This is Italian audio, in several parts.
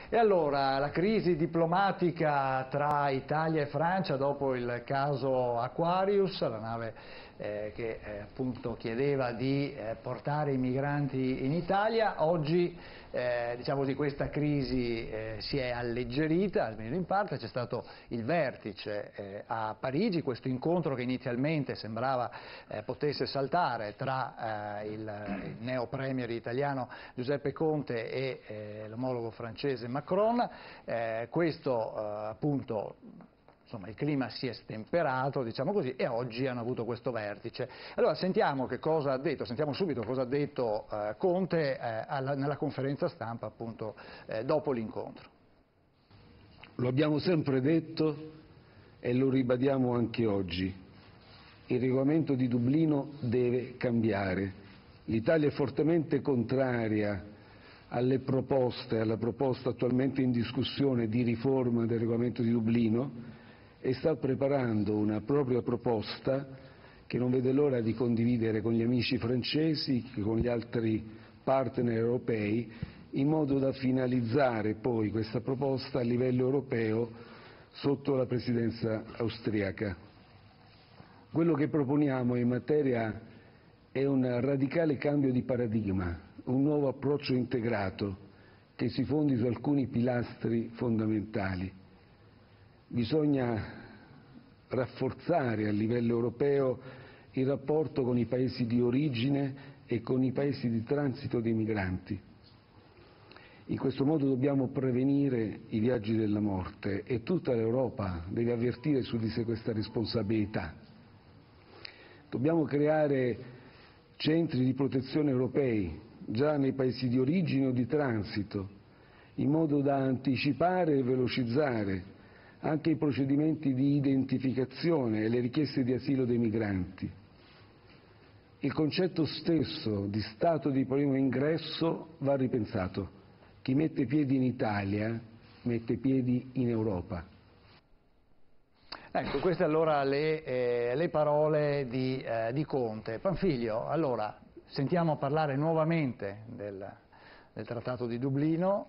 E allora, la crisi diplomatica tra Italia e Francia dopo il caso Aquarius, la nave che appunto chiedeva di portare i migranti in Italia, oggi diciamo così, questa crisi si è alleggerita, almeno in parte. C'è stato il vertice a Parigi, questo incontro che inizialmente sembrava potesse saltare tra il neo premier italiano Giuseppe Conte e l'omologo francese Macron. Questo appunto, insomma, il clima si è stemperato, diciamo così, e oggi hanno avuto questo vertice. Allora sentiamo che cosa ha detto, sentiamo subito cosa ha detto Conte nella conferenza stampa appunto dopo l'incontro. Lo abbiamo sempre detto e lo ribadiamo anche oggi. Il regolamento di Dublino deve cambiare. L'Italia è fortemente contraria alla proposta attualmente in discussione di riforma del regolamento di Dublino e sta preparando una propria proposta che non vede l'ora di condividere con gli amici francesi, con gli altri partner europei, in modo da finalizzare poi questa proposta a livello europeo sotto la presidenza austriaca. Quello che proponiamo in materia è un radicale cambio di paradigma, un nuovo approccio integrato che si fondi su alcuni pilastri fondamentali. Bisogna rafforzare a livello europeo il rapporto con i paesi di origine e con i paesi di transito dei migranti. In questo modo dobbiamo prevenire i viaggi della morte e tutta l'Europa deve avvertire su di sé questa responsabilità. Dobbiamo creare centri di protezione europei già nei paesi di origine o di transito, in modo da anticipare e velocizzare anche i procedimenti di identificazione e le richieste di asilo dei migranti. Il concetto stesso di Stato di primo ingresso va ripensato. Chi mette piedi in Italia mette piedi in Europa. Ecco, queste allora le parole di Conte. Panfilio, allora sentiamo parlare nuovamente del Trattato di Dublino,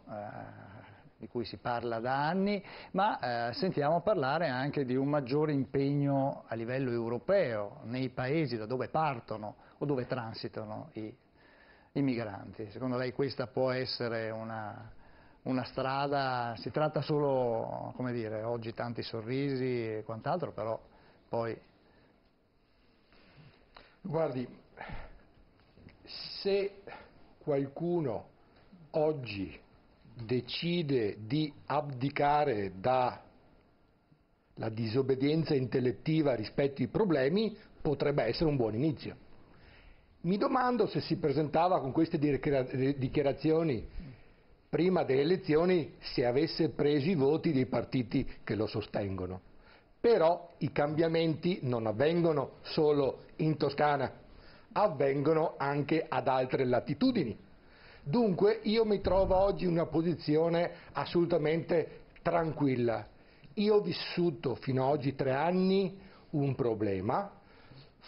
di cui si parla da anni, ma sentiamo parlare anche di un maggiore impegno a livello europeo nei paesi da dove partono o dove transitano i migranti. Secondo lei questa può essere una strada? Si tratta solo, come dire, oggi tanti sorrisi e quant'altro, però poi... Guardi, se qualcuno oggi decide di abdicare dalla disobbedienza intellettiva rispetto ai problemi, potrebbe essere un buon inizio. Mi domando se si presentava con queste dichiarazioni prima delle elezioni, se avesse preso i voti dei partiti che lo sostengono. Però i cambiamenti non avvengono solo in Toscana, avvengono anche ad altre latitudini. Dunque io mi trovo oggi in una posizione assolutamente tranquilla. Io ho vissuto fino ad oggi 3 anni un problema.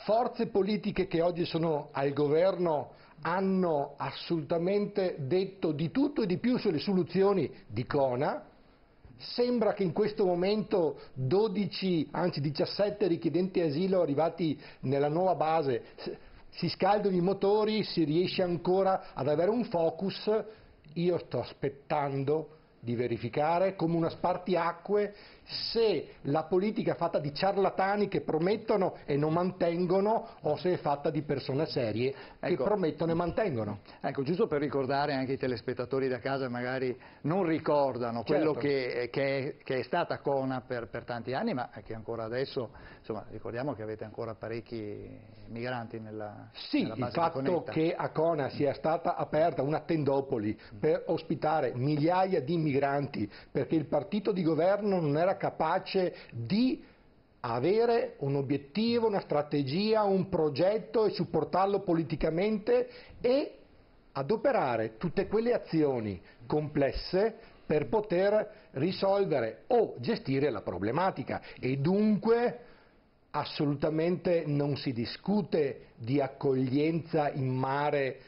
Forze politiche che oggi sono al governo hanno assolutamente detto di tutto e di più sulle soluzioni di Cona. Sembra che in questo momento 12, anzi 17 richiedenti asilo arrivati nella nuova base si scaldano i motori, si riesce ancora ad avere un focus. Io sto aspettando di verificare come una spartiacque se la politica è fatta di ciarlatani che promettono e non mantengono o se è fatta di persone serie che promettono e mantengono. Ecco, giusto per ricordare anche i telespettatori da casa magari non ricordano quello che è stata Cona per tanti anni, ma che ancora adesso, insomma, ricordiamo che avete ancora parecchi migranti nella base di Conetta. Il fatto che a Cona sia stata aperta una tendopoli per ospitare migliaia di migranti perché il partito di governo non era capace di avere un obiettivo, una strategia, un progetto e supportarlo politicamente e adoperare tutte quelle azioni complesse per poter risolvere o gestire la problematica e dunque assolutamente non si discute di accoglienza in mare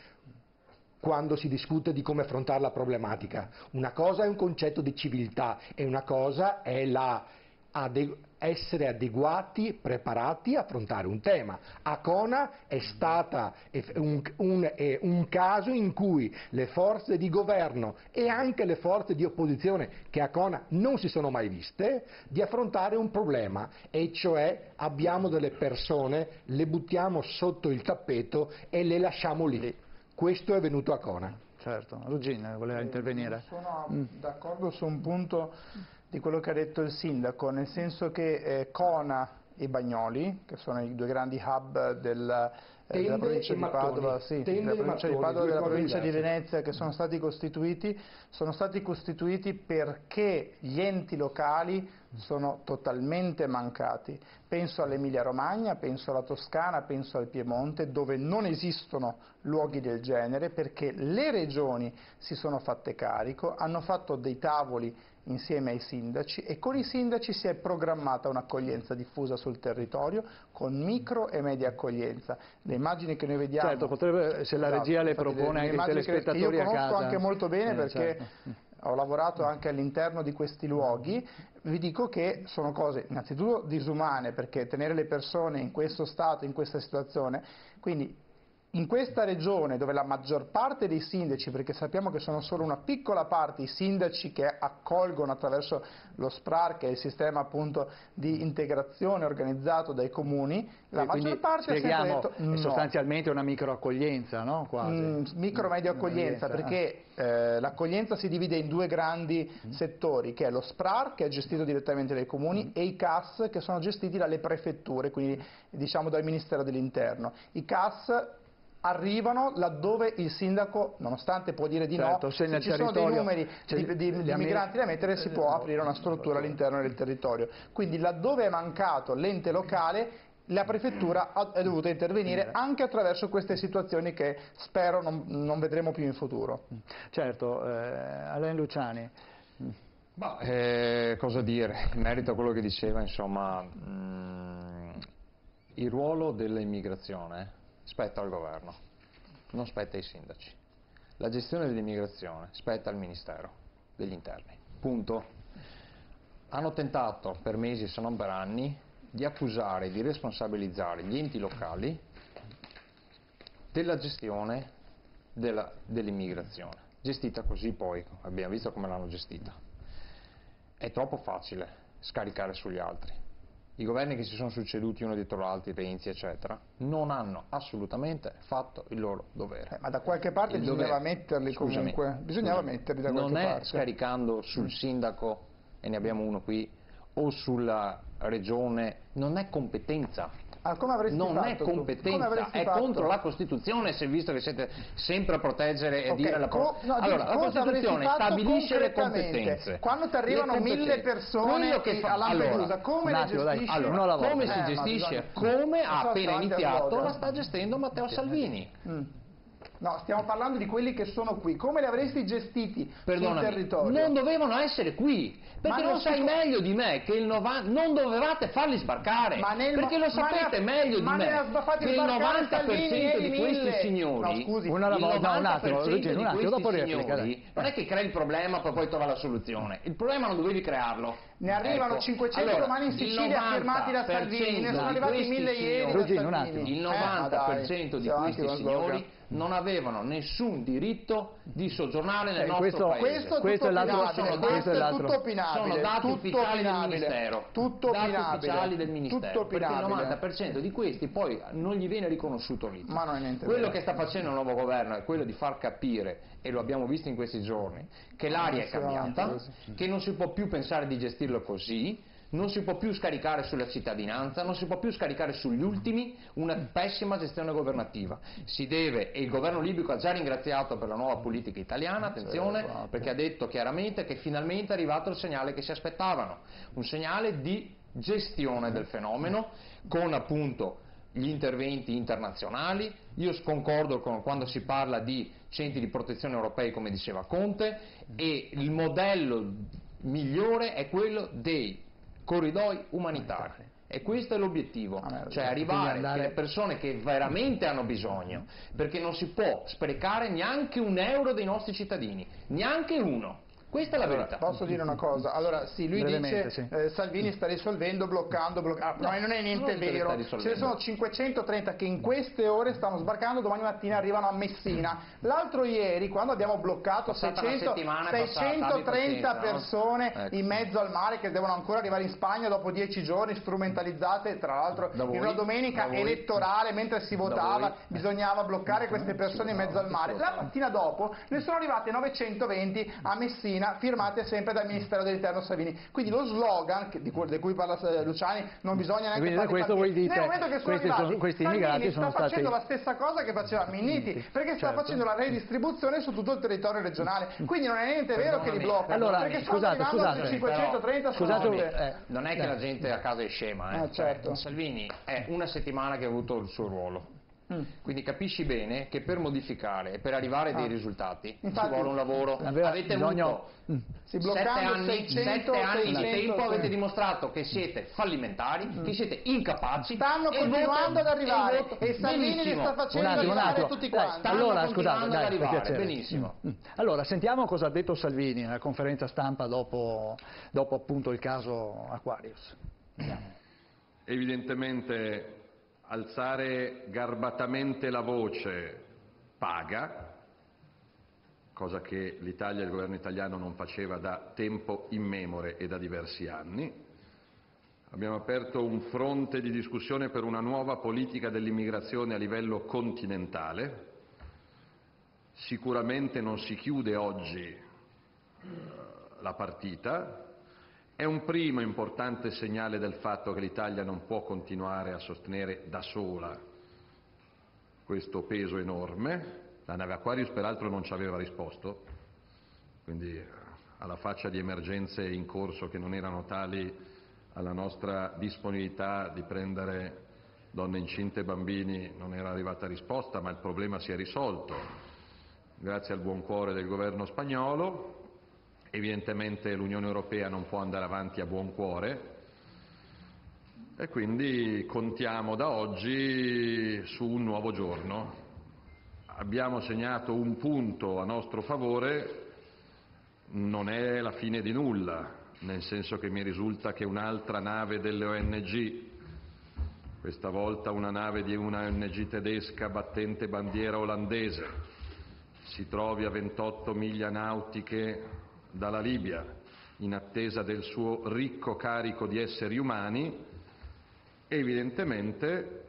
quando si discute di come affrontare la problematica. Una cosa è un concetto di civiltà e una cosa è essere adeguati, preparati a affrontare un tema. Acona è stata un caso in cui le forze di governo e anche le forze di opposizione, che Acona non si sono mai viste, di affrontare un problema, e cioè abbiamo delle persone, le buttiamo sotto il tappeto e le lasciamo lì. Questo è venuto a Acona. Certo, Ruggine voleva intervenire. Sono d'accordo su un punto di quello che ha detto il sindaco, nel senso che Cona e Bagnoli, che sono i due grandi hub della provincia di Padova, della provincia di Padova e della provincia di Venezia, che sono stati costituiti perché gli enti locali sono totalmente mancati. Penso all'Emilia Romagna, penso alla Toscana, penso al Piemonte, dove non esistono luoghi del genere, perché le regioni si sono fatte carico, hanno fatto dei tavoli insieme ai sindaci, e con i sindaci si è programmata un'accoglienza diffusa sul territorio con micro e media accoglienza. Le immagini che noi vediamo... Certo, potrebbe, se la regia le propone anche ai telespettatori a casa. Io conosco anche molto bene perché certo. Ho lavorato anche all'interno di questi luoghi. Vi dico che sono cose innanzitutto disumane, perché tenere le persone in questo stato, in questa situazione, quindi in questa regione dove la maggior parte dei sindaci, perché sappiamo che sono solo una piccola parte i sindaci che accolgono attraverso lo SPRAR, che è il sistema appunto di integrazione organizzato dai comuni, la maggior parte ha sempre detto no. È sostanzialmente una microaccoglienza, no? Quasi. Micro-media accoglienza, perché l'accoglienza si divide in due grandi settori, che è lo SPRAR, che è gestito direttamente dai comuni, e i CAS, che sono gestiti dalle prefetture, quindi diciamo dal Ministero dell'Interno. I CAS arrivano laddove il sindaco, nonostante può dire di no, se ci sono dei numeri di migranti da mettere, si può aprire una struttura all'interno del territorio. Quindi laddove è mancato l'ente locale, la prefettura è dovuta intervenire anche attraverso queste situazioni che spero non vedremo più in futuro. Certo, Alain Luciani. Cosa dire in merito a quello che diceva, insomma, il ruolo dell'immigrazione spetta al governo, non spetta ai sindaci. La gestione dell'immigrazione spetta al Ministero degli Interni, punto. Hanno tentato per mesi, se non per anni, di accusare, di responsabilizzare gli enti locali della gestione dell'immigrazione. Gestita così, poi abbiamo visto come l'hanno gestita. È troppo facile scaricare sugli altri. I governi che si sono succeduti uno dietro l'altro, Renzi eccetera, non hanno assolutamente fatto il loro dovere. Ma da qualche parte bisognava metterli comunque, bisognava metterli da qualche parte. Non è scaricando sul sindaco, e ne abbiamo uno qui, o sulla regione, non è competenza. Non è competenza, è contro la Costituzione, se visto che siete sempre a proteggere e dire la allora, la Costituzione stabilisce le competenze. Quando ti arrivano 1000 persone a Lampedusa, come le gestisci? Come si gestisce? Come ha appena iniziato la sta gestendo Matteo Salvini. No, stiamo parlando di quelli che sono qui. Come li avresti gestiti sul territorio? Non dovevano essere qui, perché lo sai meglio di me che non dovevate farli sbarcare, perché lo sapete meglio di me che il 90% di questi signori, un attimo, dopo replica, non è che crei il problema per poi trovare la soluzione. Il problema non dovevi crearlo. Ne arrivano 500 domani in Sicilia firmati da Salvini, ne sono arrivati 1000 ieri da Salvini. Il 90% di questi signori non avevano nessun diritto di soggiornare nel nostro paese. Questo è tutto opinabile. Sono dati ufficiali del Ministero. Tutto opinabile. Perché il 90% di questi poi non gli viene riconosciuto l'ITO. Ma non è niente quello che sta facendo il nuovo governo è quello di far capire, e lo abbiamo visto in questi giorni, che l'aria è cambiata, che non si può più pensare di gestirlo così, non si può più scaricare sulla cittadinanza, non si può più scaricare sugli ultimi una pessima gestione governativa. Si deve, e il governo libico ha già ringraziato per la nuova politica italiana, attenzione, perché ha detto chiaramente che finalmente è arrivato il segnale che si aspettavano, un segnale di gestione del fenomeno con appunto gli interventi internazionali. Io concordo con quando si parla di centri di protezione europei, come diceva Conte, e il modello migliore è quello dei corridoi umanitari. E questo è l'obiettivo, cioè arrivare alle persone che veramente hanno bisogno, perché non si può sprecare neanche un euro dei nostri cittadini, neanche uno. Questa è la verità. Posso dire una cosa? Allora, sì, lui dice Salvini sta risolvendo, bloccando. No, non è niente vero. Ce ne sono 530 che in queste ore stanno sbarcando, domani mattina arrivano a Messina. L'altro ieri, quando abbiamo bloccato 630 persone in mezzo al mare che devono ancora arrivare in Spagna dopo 10 giorni, strumentalizzate, tra l'altro in una domenica elettorale, mentre si votava, bisognava bloccare queste persone in mezzo al mare. La mattina dopo ne sono arrivate 920 a Messina, firmate sempre dal Ministero dell'Interno Salvini. Quindi lo slogan di cui parla Luciani non bisogna neanche farli partire. Nel momento che sono arrivati, questi Salvini sta facendo la stessa cosa che faceva Minniti, perché sta facendo la redistribuzione su tutto il territorio regionale. Quindi non è niente vero che li blocca, perché stanno arrivando altri 530 non è che la gente a casa è scema, certo. Salvini è una settimana che ha avuto il suo ruolo. Quindi capisci bene che per modificare e per arrivare a dei risultati ci vuole un lavoro. Avete avuto 7 anni di tempo, avete dimostrato che siete fallimentari, che siete incapaci. Stanno continuando ad arrivare e Salvini li sta facendo arrivare tutti quanti. Allora, scusate, benissimo. Allora, sentiamo cosa ha detto Salvini nella conferenza stampa dopo appunto il caso Aquarius. Evidentemente alzare garbatamente la voce paga, cosa che l'Italia e il governo italiano non faceva da tempo immemore e da diversi anni. Abbiamo aperto un fronte di discussione per una nuova politica dell'immigrazione a livello continentale. Sicuramente non si chiude oggi la partita. È un primo importante segnale del fatto che l'Italia non può continuare a sostenere da sola questo peso enorme. La nave Aquarius peraltro non ci aveva risposto, quindi alla faccia di emergenze in corso che non erano tali alla nostra disponibilità di prendere donne incinte e bambini non era arrivata risposta, ma il problema si è risolto grazie al buon cuore del governo spagnolo. Evidentemente l'Unione Europea non può andare avanti a buon cuore e quindi contiamo da oggi su un nuovo giorno. Abbiamo segnato un punto a nostro favore, non è la fine di nulla, nel senso che mi risulta che un'altra nave delle ONG, questa volta una nave di una ONG tedesca battente bandiera olandese, si trovi a 28 miglia nautiche dalla Libia, in attesa del suo ricco carico di esseri umani. Evidentemente,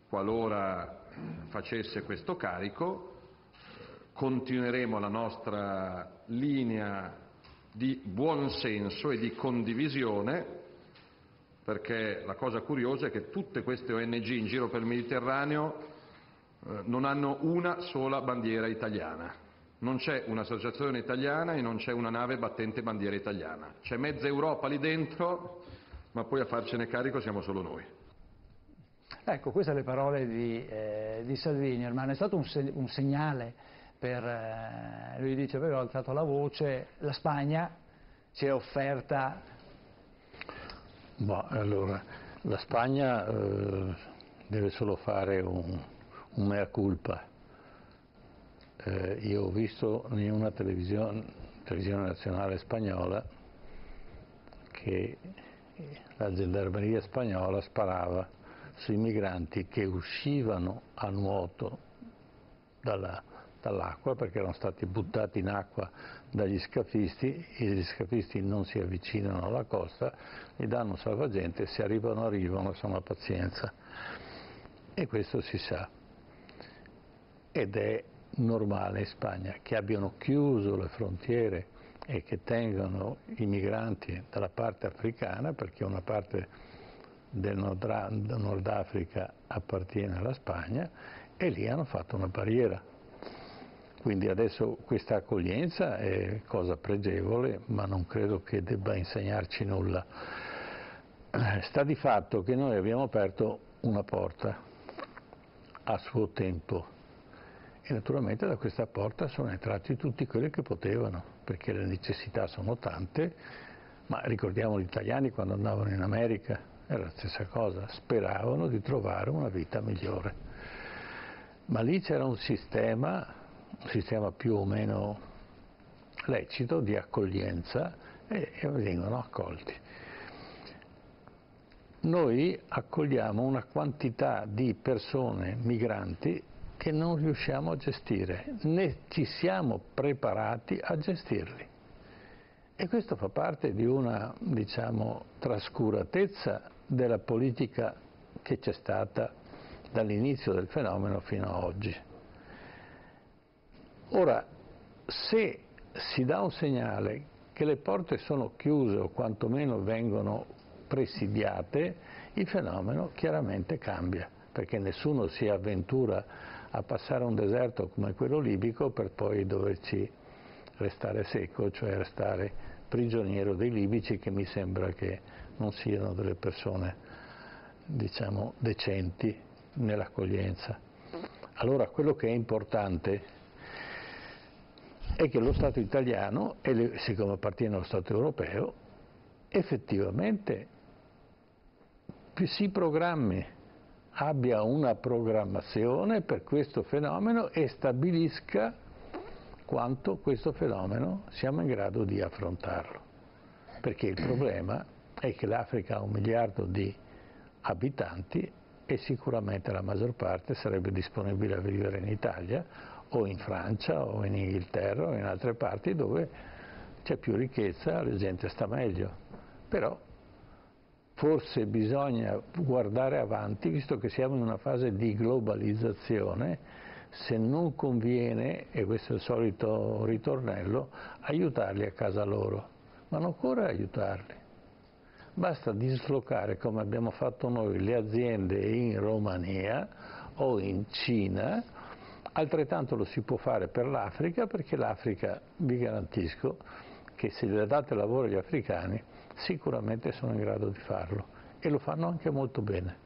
qualora facesse questo carico, continueremo la nostra linea di buonsenso e di condivisione, perché la cosa curiosa è che tutte queste ONG in giro per il Mediterraneo non hanno una sola bandiera italiana. Non c'è un'associazione italiana e non c'è una nave battente bandiera italiana. C'è mezza Europa lì dentro, ma poi a farcene carico siamo solo noi. Ecco, queste le parole di Salvini, ma è stato un segnale per, lui dice, avevo alzato la voce, la Spagna si è offerta. Allora, la Spagna deve solo fare un mea culpa. Io ho visto in una televisione nazionale spagnola che la gendarmeria spagnola sparava sui migranti che uscivano a nuoto dall'acqua perché erano stati buttati in acqua dagli scafisti e gli scafisti non si avvicinano alla costa, gli danno salvagente, se arrivano, sono pazienza. E questo si sa. Ed è normale in Spagna che abbiano chiuso le frontiere e che tengano i migranti dalla parte africana, perché una parte del Nord Africa appartiene alla Spagna, e lì hanno fatto una barriera. Quindi adesso questa accoglienza è cosa pregevole, ma non credo che debba insegnarci nulla. Sta di fatto che noi abbiamo aperto una porta a suo tempo. E naturalmente da questa porta sono entrati tutti quelli che potevano, perché le necessità sono tante, ma ricordiamo gli italiani quando andavano in America, era la stessa cosa, speravano di trovare una vita migliore. Ma lì c'era un sistema più o meno lecito di accoglienza e vengono accolti. Noi accogliamo una quantità di persone migranti che non riusciamo a gestire, né ci siamo preparati a gestirli. E questo fa parte di una, diciamo, trascuratezza della politica che c'è stata dall'inizio del fenomeno fino ad oggi. Ora, se si dà un segnale che le porte sono chiuse o quantomeno vengono presidiate, il fenomeno chiaramente cambia, perché nessuno si avventura a passare un deserto come quello libico per poi doverci restare secco, cioè restare prigioniero dei libici, che mi sembra che non siano delle persone, diciamo, decenti nell'accoglienza. Allora quello che è importante è che lo Stato italiano, e siccome appartiene allo Stato europeo, effettivamente si programmi, abbia una programmazione per questo fenomeno e stabilisca quanto questo fenomeno siamo in grado di affrontarlo. Perché il problema è che l'Africa ha 1 miliardo di abitanti e sicuramente la maggior parte sarebbe disponibile a vivere in Italia o in Francia o in Inghilterra o in altre parti dove c'è più ricchezza, la gente sta meglio. Però forse bisogna guardare avanti, visto che siamo in una fase di globalizzazione, se non conviene, e questo è il solito ritornello, aiutarli a casa loro. Ma non occorre aiutarli. Basta dislocare, come abbiamo fatto noi, le aziende in Romania o in Cina. Altrettanto lo si può fare per l'Africa, perché l'Africa, vi garantisco, che se le date lavoro agli africani, sicuramente sono in grado di farlo. E lo fanno anche molto bene.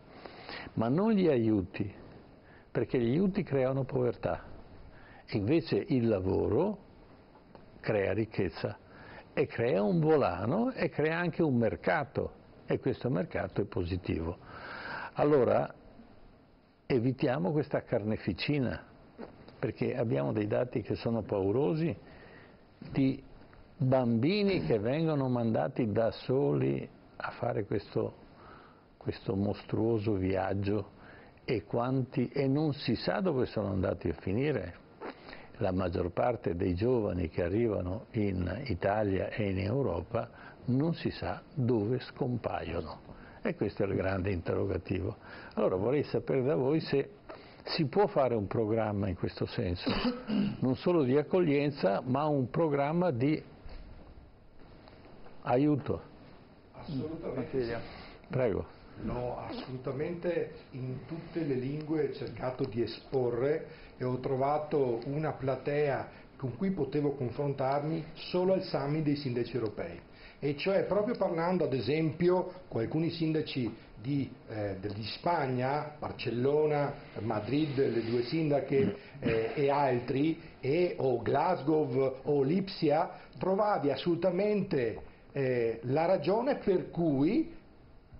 Ma non gli aiuti, perché gli aiuti creano povertà. Invece il lavoro crea ricchezza e crea un volano e crea anche un mercato, e questo mercato è positivo. Allora evitiamo questa carneficina, perché abbiamo dei dati che sono paurosi di bambini che vengono mandati da soli a fare questo mostruoso viaggio e non si sa dove sono andati a finire. La maggior parte dei giovani che arrivano in Italia e in Europa non si sa dove scompaiono, e questo è il grande interrogativo. Allora vorrei sapere da voi se si può fare un programma in questo senso, non solo di accoglienza, ma un programma di aiuto. Assolutamente. Prego. L'ho assolutamente in tutte le lingue cercato di esporre e ho trovato una platea con cui potevo confrontarmi solo al summit dei sindaci europei. E cioè proprio parlando ad esempio con alcuni sindaci di Spagna, Barcellona, Madrid, le 2 sindache e altri, o Glasgow o Lipsia, trovavi assolutamente la ragione per cui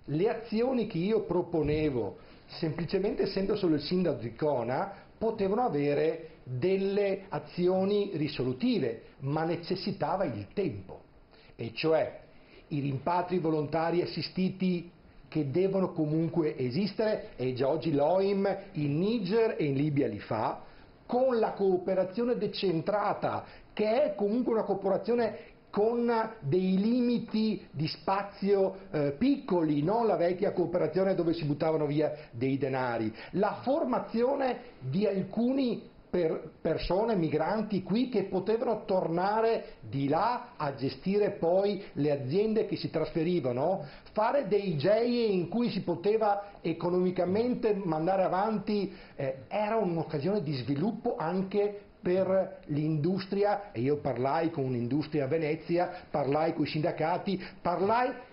le azioni che io proponevo, semplicemente essendo solo il sindaco di Icona, potevano avere delle azioni risolutive, ma necessitava il tempo. E cioè i rimpatri volontari assistiti che devono comunque esistere, e già oggi l'OIM in Niger e in Libia li fa, con la cooperazione decentrata, che è comunque una cooperazione con dei limiti di spazio piccoli, non la vecchia cooperazione dove si buttavano via dei denari, la formazione di alcuni persone, migranti qui, che potevano tornare di là a gestire poi le aziende che si trasferivano, fare dei GEI in cui si poteva economicamente mandare avanti, era un'occasione di sviluppo anche per l'industria, e io parlai con un'industria a Venezia, parlai con i sindacati,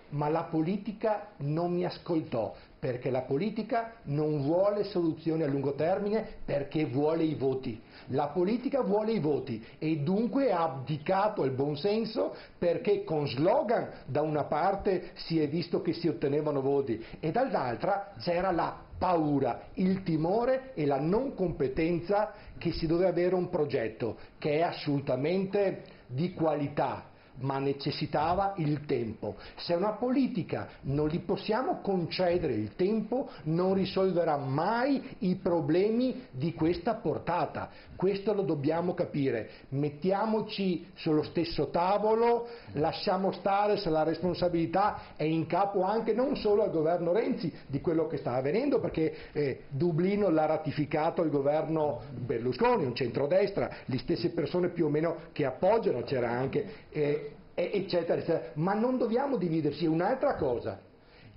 ma la politica non mi ascoltò, Perché la politica non vuole soluzioni a lungo termine, perché vuole i voti. La politica vuole i voti e dunque ha abdicato il buonsenso, perché con slogan da una parte si è visto che si ottenevano voti e dall'altra c'era la paura, il timore e la non competenza che si doveva avere un progetto che è assolutamente di qualità, ma necessitava il tempo. Se una politica non gli possiamo concedere il tempo, non risolverà mai i problemi di questa portata. Questo lo dobbiamo capire. Mettiamoci sullo stesso tavolo, lasciamo stare se la responsabilità è in capo anche non solo al governo Renzi di quello che sta avvenendo, perché Dublino l'ha ratificato il governo Berlusconi, un centrodestra, le stesse persone più o meno che appoggiano, c'era anche eccetera, eccetera. Ma non dobbiamo dividerci. Un'altra cosa,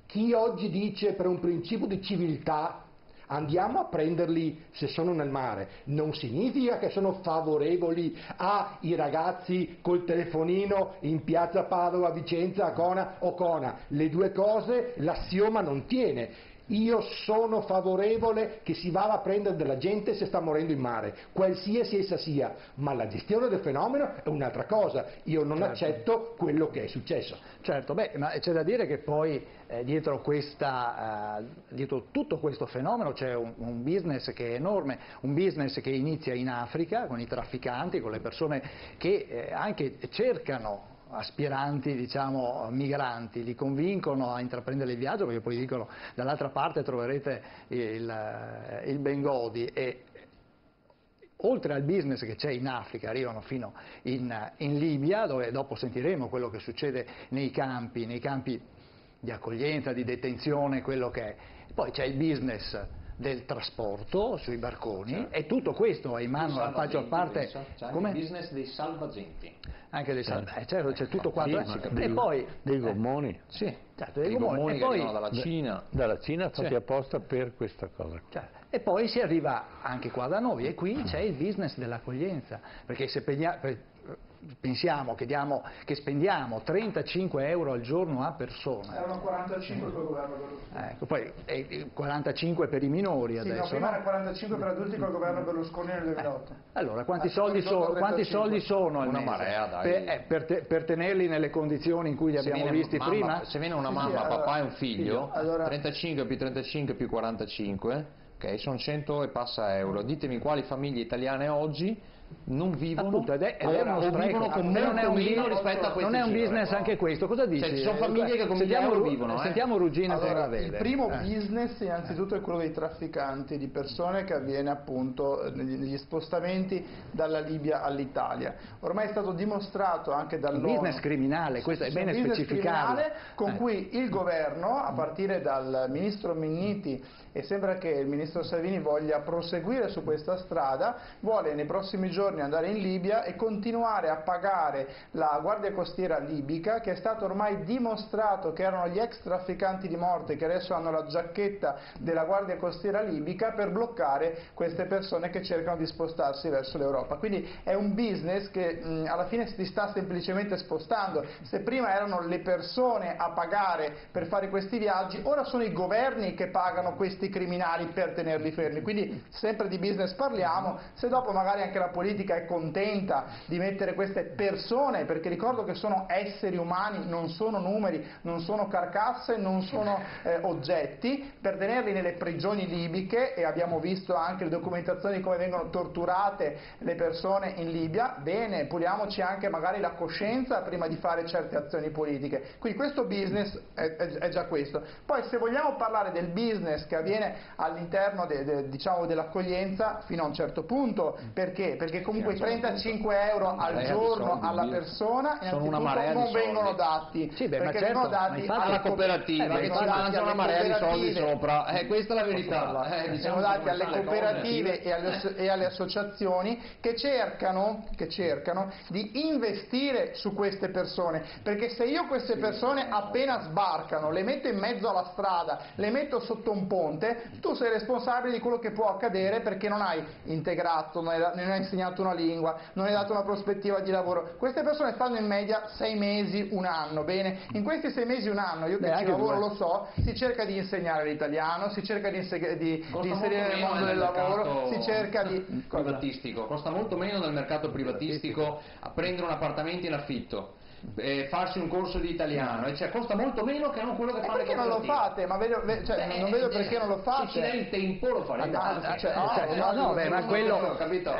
chi oggi dice per un principio di civiltà andiamo a prenderli se sono nel mare, non significa che sono favorevoli ai ragazzi col telefonino in piazza Padova, Vicenza, Ancona o Cona. Le due cose, l'assioma non tiene. Io sono favorevole che si vada a prendere della gente se sta morendo in mare, qualsiasi essa sia, ma la gestione del fenomeno è un'altra cosa. Io non accetto quello che è successo. Certo, ma c'è da dire che poi dietro tutto questo fenomeno c'è un business che è enorme, un business che inizia in Africa con i trafficanti, con le persone che anche cercano aspiranti, diciamo, migranti, li convincono a intraprendere il viaggio, perché poi dicono dall'altra parte troverete il Bengodi, e oltre al business che c'è in Africa arrivano fino in Libia, dove dopo sentiremo quello che succede nei campi di accoglienza, di detenzione, quello che è. Poi c'è il business del trasporto sui barconi, e tutto questo è in mano alla maggior parte. C'è anche il business dei salvagenti. Anche dei certo, c'è tutto quanto. E poi dei gommoni. Sì, certo, dei gommoni e che poi arrivano dalla Cina. Dalla Cina fatti apposta per questa cosa. Certo. E poi si arriva anche qua da noi, e qui c'è il business dell'accoglienza, perché se pensiamo che spendiamo 35 euro al giorno a persona. Erano 45 per il governo Berlusconi. Ecco, poi 45 per i minori adesso. No, prima era 45 per adulti con il governo Berlusconi nel 2008. Allora, quanti soldi sono al mese? Una marea, dai. Per tenerli nelle condizioni in cui li abbiamo visti prima? Se viene una mamma, papà e un figlio, 35 più 35 più 45, ok, sono 100 e passa euro. Ditemi quali famiglie italiane oggi non vivono, appunto, ed è uno spreco, non è un business rispetto a questi. Non è un business anche questo, cosa dici? Cioè, ci sono famiglie che con 1000 euro vivono. Sentiamo Ruggino. Allora, il primo business innanzitutto è quello dei trafficanti di persone, che avviene appunto negli spostamenti dalla Libia all'Italia. Ormai è stato dimostrato anche dall'ONU. Un business criminale, questo è bene specificato. Con cui il governo, a partire dal ministro Minniti, e sembra che il ministro Salvini voglia proseguire su questa strada, vuole nei prossimi giorni andare in Libia e continuare a pagare la Guardia Costiera libica, che è stato ormai dimostrato che erano gli ex trafficanti di morte che adesso hanno la giacchetta della Guardia Costiera libica, per bloccare queste persone che cercano di spostarsi verso l'Europa. Quindi è un business che alla fine si sta semplicemente spostando. Se prima erano le persone a pagare per fare questi viaggi, ora sono i governi che pagano questi criminali per tenerli fermi. Quindi sempre di business parliamo. Se dopo magari anche la politica è contenta di mettere queste persone, perché ricordo che sono esseri umani, non sono numeri, non sono carcasse, non sono oggetti, per tenerli nelle prigioni libiche, e abbiamo visto anche le documentazioni di come vengono torturate le persone in Libia, bene, puliamoci anche magari la coscienza prima di fare certe azioni politiche. Quindi questo business è già questo. Poi se vogliamo parlare del business che avviene all'interno diciamo dell'accoglienza, fino a un certo punto, perché comunque 35 euro al giorno alla persona innanzitutto non vengono dati, perché vengono dati alla cooperativa che ci lancia una marea di soldi sopra, questa è la verità. Vengono dati alle cooperative e alle associazioni che cercano di investire su queste persone, perché se io queste persone appena sbarcano le metto in mezzo alla strada, le metto sotto un ponte, tu sei responsabile di quello che può accadere, perché non hai integrato, non hai insegnato insegnato una lingua, non hai dato una prospettiva di lavoro. Queste persone stanno in media 6 mesi, un anno, bene? In questi 6 mesi, un anno, io che ci lavoro lo so, si cerca di insegnare l'italiano, si cerca di inserire nel mondo del lavoro, si cerca di... privatistico, costa molto meno nel mercato privatistico a prendere un appartamento in affitto, farsi un corso di italiano, cioè costa molto meno che non quello che fanno le cooperative. Perché non lo fate? Ma non vedo perché non lo fate. Se ci dai il tempo lo faremo. Ma quello, capito?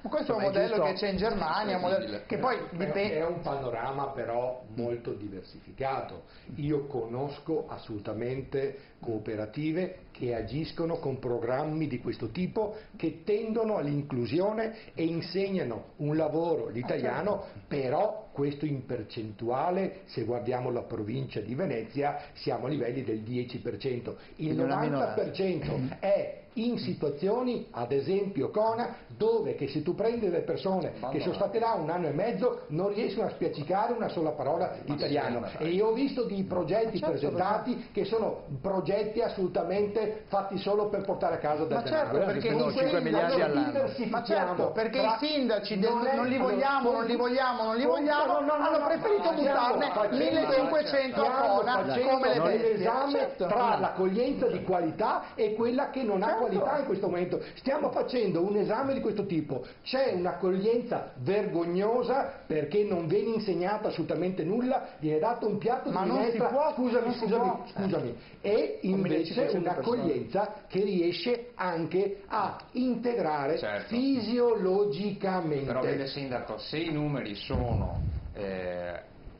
questo è un modello che c'è in Germania, che poi dipende. È un panorama però molto diversificato. Io conosco assolutamente cooperative che agiscono con programmi di questo tipo, che tendono all'inclusione e insegnano un lavoro, l'italiano, però questo in percentuale, se guardiamo la provincia di Venezia, siamo a livelli del 10%. Il 90% è in situazioni, ad esempio Cona, dove che se tu prendi le persone che sono state là un anno e mezzo non riescono a spiaccicare una sola parola di italiano, e io ho visto dei progetti presentati che sono progetti assolutamente fatti solo per portare a casa del denaro. Certo, perché sono 5 miliardi all'anno. Ma certo, perché i sindaci non li vogliamo, hanno preferito buttarne 1500 a Cona come le bestie. L'esame tra l'accoglienza di qualità e quella che non ha qualità in questo momento. Stiamo facendo un esame di questo tipo, c'è un'accoglienza vergognosa perché non viene insegnato assolutamente nulla, viene dato un piatto di minestra, scusami, e invece un'accoglienza che riesce anche a integrare fisiologicamente. Però vede sindaco, se i numeri sono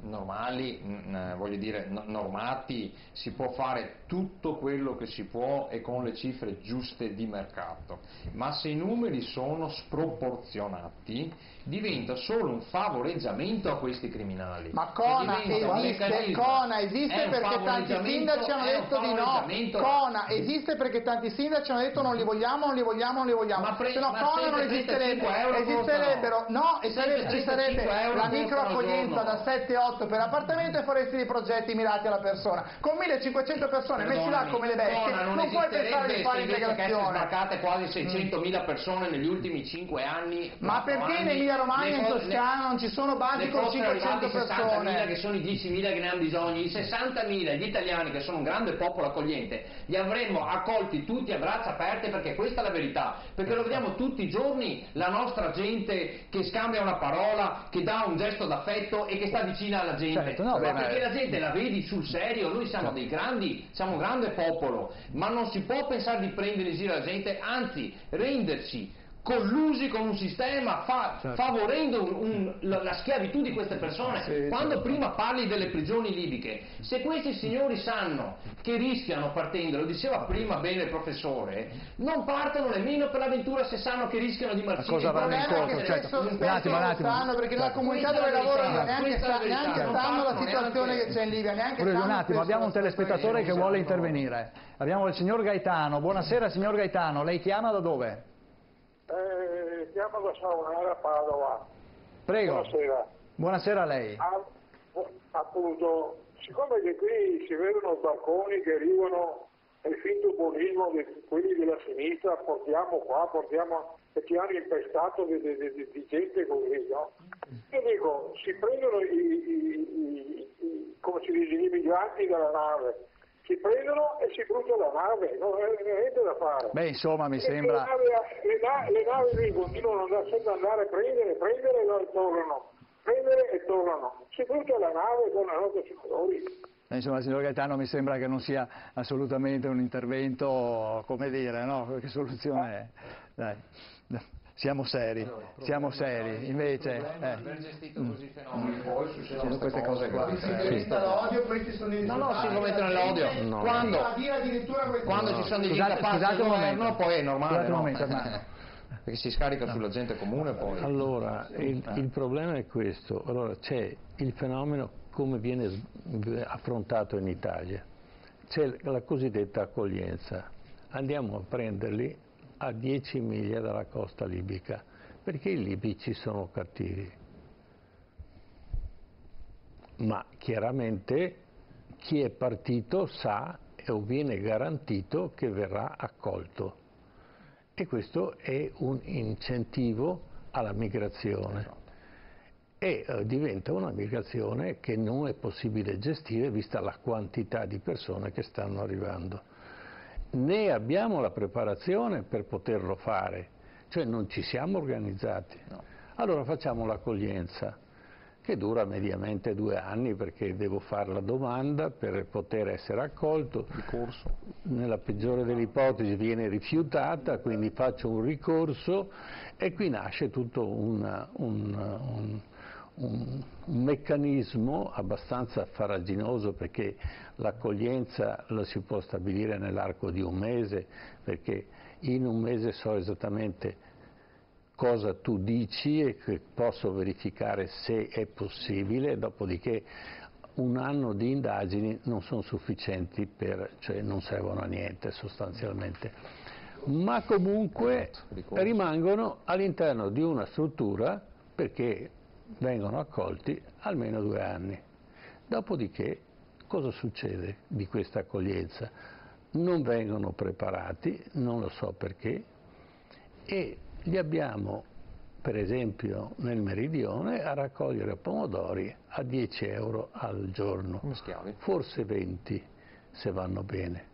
normali, voglio dire normati, si può fare tutto quello che si può e con le cifre giuste di mercato, ma se i numeri sono sproporzionati diventa solo un favoreggiamento a questi criminali. Ma Cona esiste perché tanti sindaci hanno detto di no. Cona esiste perché tanti sindaci hanno detto non li vogliamo. Se no Cona non esisterebbe. Ci sarebbe la microaccoglienza da 7-8 per appartamento e faresti dei progetti mirati alla persona. Con 1500 persone messi là come le bestie non puoi pensare di fare integrazione. Sono sbarcate quasi 600.000 persone negli ultimi 5 anni. Ma perché in Emilia Romagna e in Toscana non ci sono basi con 500 persone? 60.000 che sono i 10.000 che ne hanno bisogno, i 60.000 gli italiani che sono un grande popolo accogliente, li avremmo accolti tutti a braccia aperte, perché questa è la verità, perché lo vediamo tutti i giorni, la nostra gente che scambia una parola, che dà un gesto d'affetto e che sta vicina alla gente. Perché la gente la vedi sul serio, noi siamo dei grandi, siamo un grande popolo, ma non si può pensare di prendere in giro la gente, anzi renderci collusi con un sistema, favorendo la schiavitù di queste persone. Quando prima parli delle prigioni libiche, se questi signori sanno che rischiano partendo, lo diceva prima bene il professore, non partono nemmeno per l'avventura se sanno che rischiano di marcire. Cosa avranno incontro? Un attimo. Perché nella comunità dove lavorano neanche sanno la situazione che c'è in Libia. Un attimo, abbiamo un telespettatore che vuole intervenire. Abbiamo il signor Gaetano. Buonasera signor Gaetano, lei chiama da dove? Chiamo da Saunara, Padova. Prego. Buonasera. Buonasera a lei. Appunto, siccome che qui si vedono barconi che arrivano nel finto buonismo di quelli della sinistra, portiamo e ci hanno impestato di gente così, no? Io dico, si prendono come si dice, gli immigranti dalla nave, si prendono e si brucia la nave, non è niente da fare. Beh, insomma, mi sembra... Le navi lì continuano sempre ad andare a prendere e tornano, prendere e tornano. Si brucia la nave con la nota signori. Insomma, signor Gaetano, mi sembra che non sia assolutamente un intervento, come dire, no? Che soluzione è? Dai. Siamo seri, invece aver gestito così fenomeni poi succedono queste cose qua. Questi sono i si commettono nell'odio. Quando ci sono degli incapaci del governo, poi è normale, no? Perché si scarica sulla gente comune poi. Allora, il problema è questo. Allora, c'è il fenomeno come viene affrontato in Italia. C'è la cosiddetta accoglienza. Andiamo a prenderli a 10 miglia dalla costa libica, perché i libici sono cattivi. Ma chiaramente chi è partito sa o viene garantito che verrà accolto. e questo è un incentivo alla migrazione. E diventa una migrazione che non è possibile gestire vista la quantità di persone che stanno arrivando. Né abbiamo la preparazione per poterlo fare, cioè non ci siamo organizzati. Allora facciamo l'accoglienza, che dura mediamente 2 anni perché devo fare la domanda per poter essere accolto. Ricorso. Nella peggiore delle ipotesi viene rifiutata, quindi faccio un ricorso e qui nasce tutto un meccanismo abbastanza farraginoso, perché l'accoglienza la si può stabilire nell'arco di 1 mese, perché in 1 mese so esattamente cosa tu dici e che posso verificare se è possibile, dopodiché 1 anno di indagini non sono sufficienti, cioè non servono a niente sostanzialmente, ma comunque rimangono all'interno di una struttura perché vengono accolti almeno 2 anni. Dopodiché cosa succede di questa accoglienza? Non vengono preparati, non lo so perché, e li abbiamo per esempio nel meridione a raccogliere pomodori a 10 euro al giorno, forse 20 se vanno bene.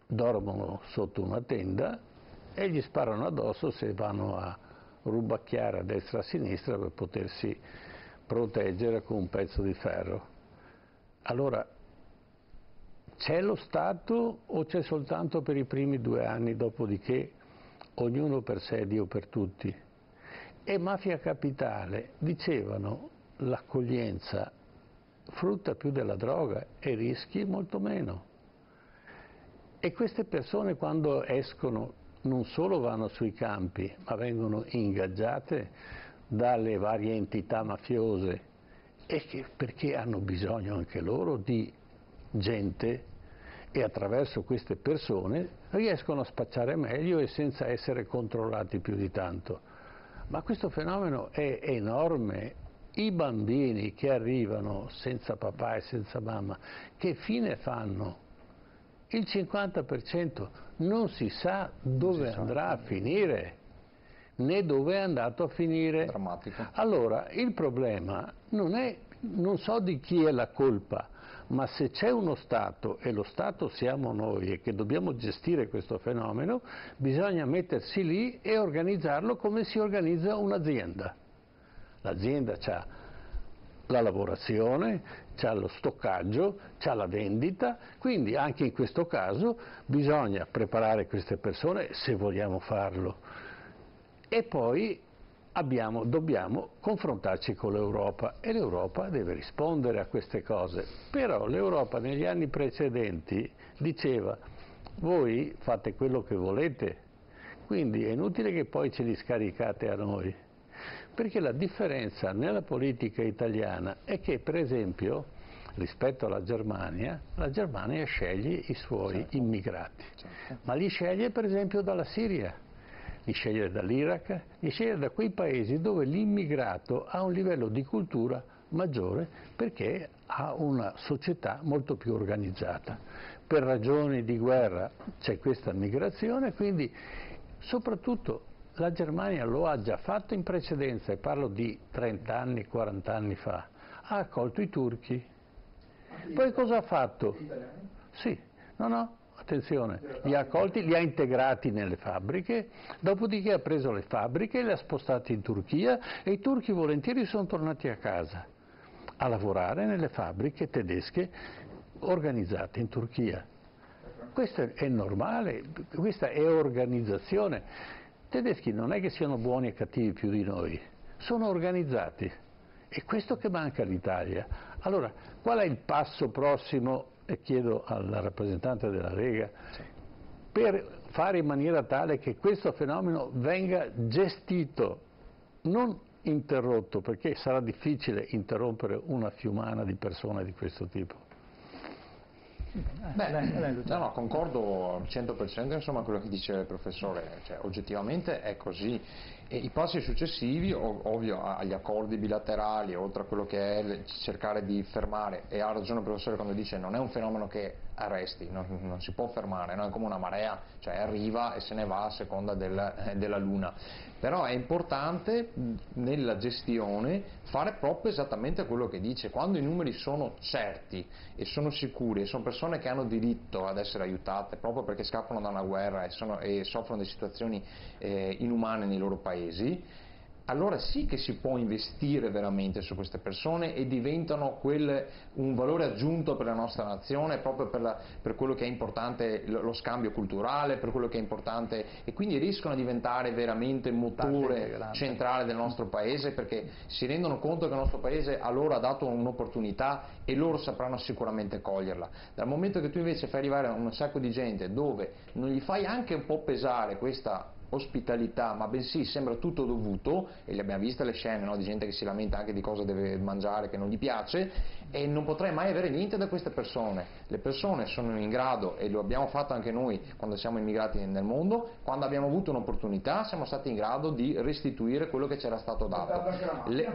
Dormono sotto una tenda e gli sparano addosso se vanno a rubacchiare a destra e a sinistra per potersi proteggere con un pezzo di ferro. Allora, c'è lo Stato o c'è soltanto per i primi 2 anni, dopodiché ognuno per sé, Dio per tutti? E Mafia Capitale dicevano l'accoglienza frutta più della droga e rischi molto meno. E queste persone quando escono non solo vanno sui campi, ma vengono ingaggiate dalle varie entità mafiose, perché hanno bisogno anche loro di gente, e attraverso queste persone riescono a spacciare meglio e senza essere controllati più di tanto. Ma questo fenomeno è enorme. I bambini che arrivano senza papà e senza mamma, che fine fanno? Il 50% non si sa dove andrà a finire, né dove è andato a finire. Drammatico. Allora, il problema non so di chi è la colpa, ma se c'è uno Stato, e lo Stato siamo noi, e che dobbiamo gestire questo fenomeno, bisogna mettersi lì e organizzarlo come si organizza un'azienda. L'azienda ha la lavorazione, c'ha lo stoccaggio, c'ha la vendita, quindi anche in questo caso bisogna preparare queste persone se vogliamo farlo. E poi dobbiamo confrontarci con l'Europa e l'Europa deve rispondere a queste cose. Però l'Europa negli anni precedenti diceva: voi fate quello che volete, quindi è inutile che poi ce li scaricate a noi. Perché la differenza nella politica italiana è che, per esempio, rispetto alla Germania, la Germania sceglie i suoi immigrati, ma li sceglie per esempio dalla Siria, li sceglie dall'Iraq, li sceglie da quei paesi dove l'immigrato ha un livello di cultura maggiore perché ha una società molto più organizzata. Per ragioni di guerra c'è questa migrazione, quindi soprattutto la Germania lo ha già fatto in precedenza, e parlo di 30 anni, 40 anni fa, ha accolto i turchi. Poi cosa ha fatto? Sì, attenzione, li ha accolti, li ha integrati nelle fabbriche, dopodiché ha preso le fabbriche, le ha spostate in Turchia e i turchi volentieri sono tornati a casa a lavorare nelle fabbriche tedesche organizzate in Turchia. Questo è normale, questa è organizzazione. I tedeschi non è che siano buoni e cattivi più di noi, sono organizzati. È questo che manca all'Italia. Allora, qual è il passo prossimo, e chiedo al rappresentante della Lega, per fare in maniera tale che questo fenomeno venga gestito, non interrotto, perché sarà difficile interrompere una fiumana di persone di questo tipo. Concordo al 100% insomma quello che dice il professore, cioè, oggettivamente è così. E i passi successivi, ovvio, agli accordi bilaterali, oltre a quello che è cercare di fermare, e ha ragione il professore quando dice non è un fenomeno che arresti, non si può fermare, no? È come una marea, cioè arriva e se ne va a seconda della luna. Però è importante nella gestione fare proprio esattamente quello che dice, quando i numeri sono certi e sono sicuri e sono persone che hanno diritto ad essere aiutate proprio perché scappano da una guerra e soffrono di situazioni inumane nei loro paesi, allora sì che si può investire veramente su queste persone e diventano un valore aggiunto per la nostra nazione, proprio per quello che è importante lo scambio culturale, per quello che è importante, e quindi riescono a diventare veramente il motore centrale del nostro paese, perché si rendono conto che il nostro paese a loro ha dato un'opportunità e loro sapranno sicuramente coglierla. Dal momento che tu invece fai arrivare un sacco di gente dove non gli fai anche un po' pesare questa ospitalità, ma bensì sembra tutto dovuto, e le abbiamo viste le scene, no, di gente che si lamenta anche di cosa deve mangiare che non gli piace, e non potrai mai avere niente da queste persone. Le persone sono in grado, e lo abbiamo fatto anche noi quando siamo immigrati nel mondo, quando abbiamo avuto un'opportunità siamo stati in grado di restituire quello che c'era stato dato.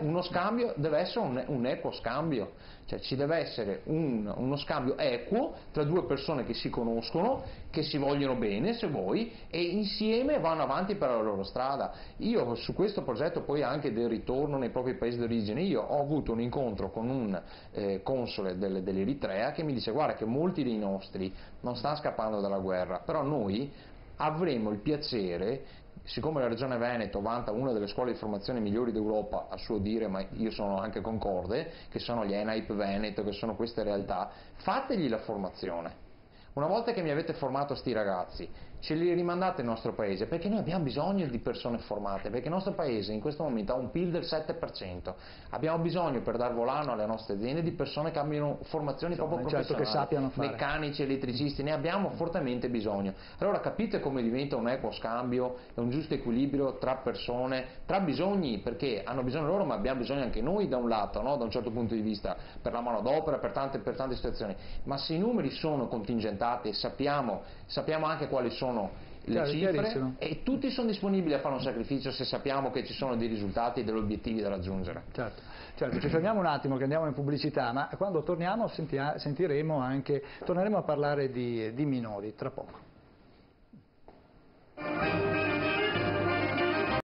Uno scambio deve essere un equo scambio, cioè ci deve essere uno scambio equo tra due persone che si conoscono, che si vogliono bene se vuoi, e insieme vanno avanti per la loro strada. Io su questo progetto poi anche del ritorno nei propri paesi d'origine, io ho avuto un incontro con un console dell'Eritrea che mi dice: guarda che molti dei nostri non stanno scappando dalla guerra, però noi avremmo il piacere, siccome la regione Veneto vanta una delle scuole di formazione migliori d'Europa, a suo dire, ma io sono anche concorde, che sono gli ENAIP Veneto, che sono queste realtà, fategli la formazione. Una volta che mi avete formato sti ragazzi, ce li rimandate nel nostro paese, perché noi abbiamo bisogno di persone formate, perché il nostro paese in questo momento ha un PIL del 7%, abbiamo bisogno per dar volano alle nostre aziende di persone che abbiano formazioni proprio professionali, che sappiano fare. meccanici, elettricisti, ne abbiamo fortemente bisogno. Allora capite come diventa un equo scambio e un giusto equilibrio tra persone, tra bisogni, perché hanno bisogno loro ma abbiamo bisogno anche noi da un lato, no? Da un certo punto di vista, per la manodopera, per tante situazioni, ma se i numeri sono contingentati e sappiamo anche quali sono le cifre, e tutti sono disponibili a fare un sacrificio se sappiamo che ci sono dei risultati e degli obiettivi da raggiungere. Certo, ci fermiamo un attimo che andiamo in pubblicità, ma quando torniamo torneremo a parlare di minori tra poco.